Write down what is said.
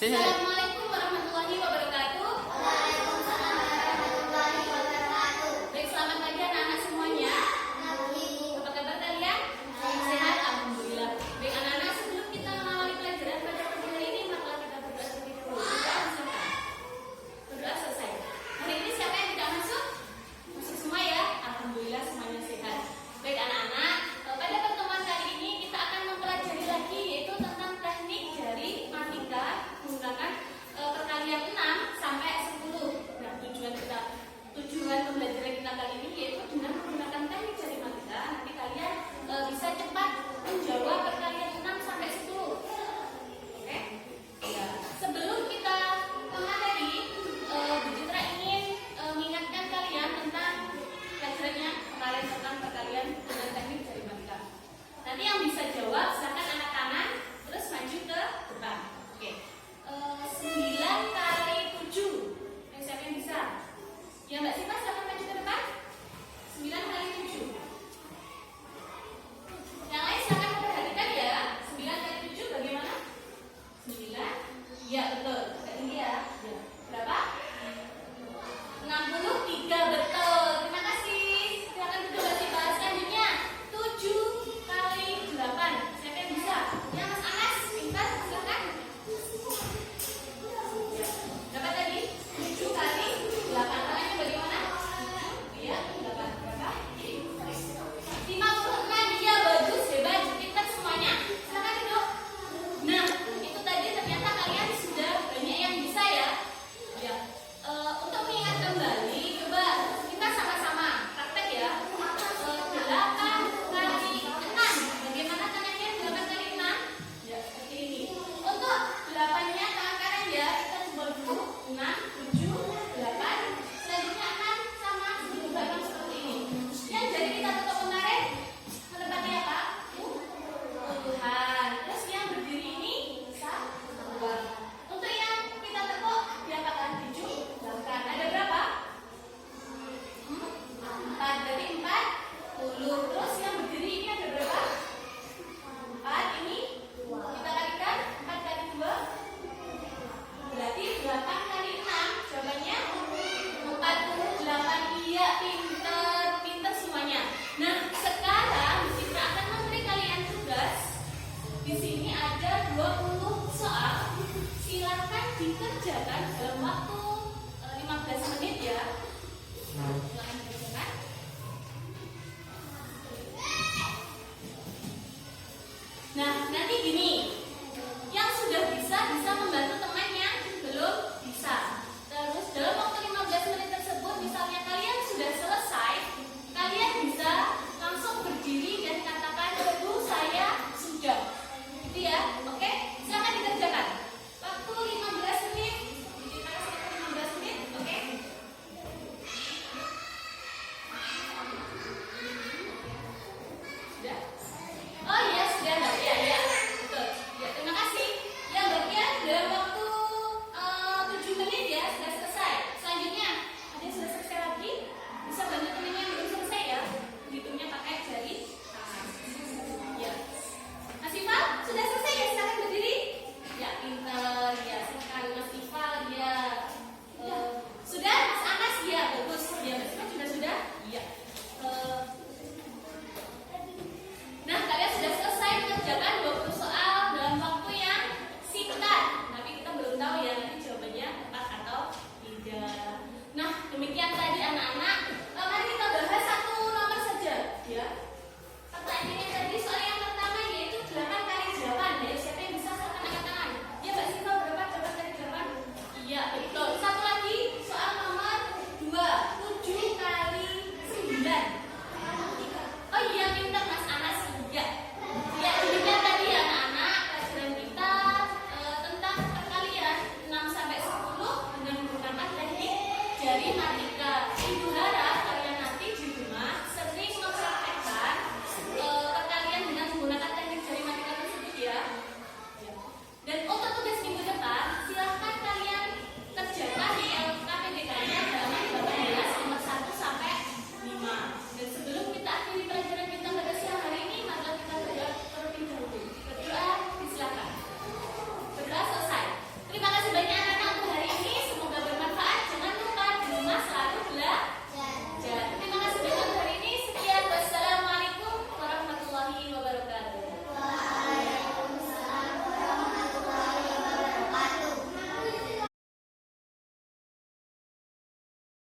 Assalamualaikum warahmatullahi wabarakatuh. Waalaikumsalam warahmatullahi wabarakatuh. Baik, selamat pagi anak-anak semuanya. Apa kabar kalian? Sehat, alhamdulillah. Baik anak-anak, sebelum kita mengawali pelajaran pada pagi hari ini, maka kita berdoa terlebih dahulu. Berdoa selesai. Hari ini siapa yang tidak masuk? Masuk semua ya? Alhamdulillah semuanya sehat. Baik anak-anak, pada pertemuan kali ini kita akan mempelajari lagi yaitu tentang teknik dari matematika menggunakan perkalian 6 sampai 10. Nah, tujuan pembelajaran kita kali ini yaitu dengan menggunakan teknik dari matematika nanti kalian bisa cepat menjawab perkalian 6 sampai 10. Oke? Ya. Sebelum kita ke materi, Bu Citra ingin mengingatkan kalian tentang pelajarannya kemarin tentang perkalian dengan teknik dari matematika. Nanti yang bisa jawab silakan anak kanan terus maju ke depan. Oke. 9 kali 7. Siapa yang bisa? Ya Mbak Siva, silakan maju ke depan. 9 kali 7. Yang lain silakan memperhatikan ya. 9 kali 7 bagaimana? 9. Ya betul. Agak tinggi ya. Ya. Berapa? 63 betul. Terima kasih. Silakan duduk Mbak Siva. Selanjutnya 7 kali 8. Siapa yang bisa? Ya Mas Anas, pintar, silakan. Berapa tadi? 7 kali 8. Tangannya bagaimana? Iya, 8. Berapa? 56. Iya, bagus, hebat, pintar semuanya. Silakan duduk. Nah, itu tadi ternyata kalian sudah banyak yang bisa ya. Ya. Untuk mengingat kembali, coba kita sama-sama praktek ya. 8 kali 6. Bagaimana tangannya 8 kali 6? Ya, seperti ini. Untuk 8-nya tangan kanan ya, kita coba dulu 6, 7, 8. Selanjutnya 6 sama duduk belakang seperti ini. Yang jari kita tutup kemarin menepati apa? Tuhan. Terus yang berdiri ini satu. Untuk yang kita tekuk diapakan? 7, 8. Ada berapa? 4. Berarti 40. Terus yang berdiri ini ada berapa? 4. Ini kita kalikan 4 kali 2 berarti 8 kali 6. Jawabannya 48. Iya, pinter semuanya. Nah, sekarang kita akan memberi kalian tugas. Di sini ada 20 soal. Silakan dikerjakan dalam waktu 15 menit ya. Silakan dikerjakan. Nah, nanti gini. Yang sudah bisa membantu teman yang belum bisa. Terus dalam waktu 15 menit tersebut, misalnya kalian sudah selesai, kalian bisa langsung berdiri dan katakan, Bu, saya sudah. Gitu ya, oke? Silakan dikerjakan. Waktu 15 menit. Kita kasih 15 menit, oke? Sudah? Oh iya, sudah Mbak. Ya. Betul. Ya, terima kasih. Yang bagian dalam waktu 7 menit ya, sudah selesai. Selanjutnya, ada yang sudah selesai lagi? Bisa bantu temannya yang belum selesai ya. Hitungnya pakai jari. Ya. Mas Ival, sudah selesai ya? Silakan berdiri. Ya, pintar. Ya, sekali Mas Ival. Ya. Sudah, Mas Anas? Ya, bagus. Ya, Mas Ival juga sudah? Iya. Nah, kalian sudah selesai mengerjakan 20 soal dalam waktu yang singkat. Tapi kita belum tahu ya nanti jawabannya tepat atau tidak. Nah, demikian tadi anak-anak. Mari kita bahas satu nomor saja, ya. Pertanyaannya tadi soal yang pertama yaitu 8 kali 8. Ya, siapa yang bisa silakan angkat tangan. Ya, Mbak Siva, berapa 8 kali 8? Iya, betul. Satu lagi soal nomor 2, 7 kali 9. Oh iya, pintar Mas Anas. Ya, demikian tadi anak-anak pelajaran kita tentang perkalian 6 sampai 10 dengan menggunakan teknik jari matematika.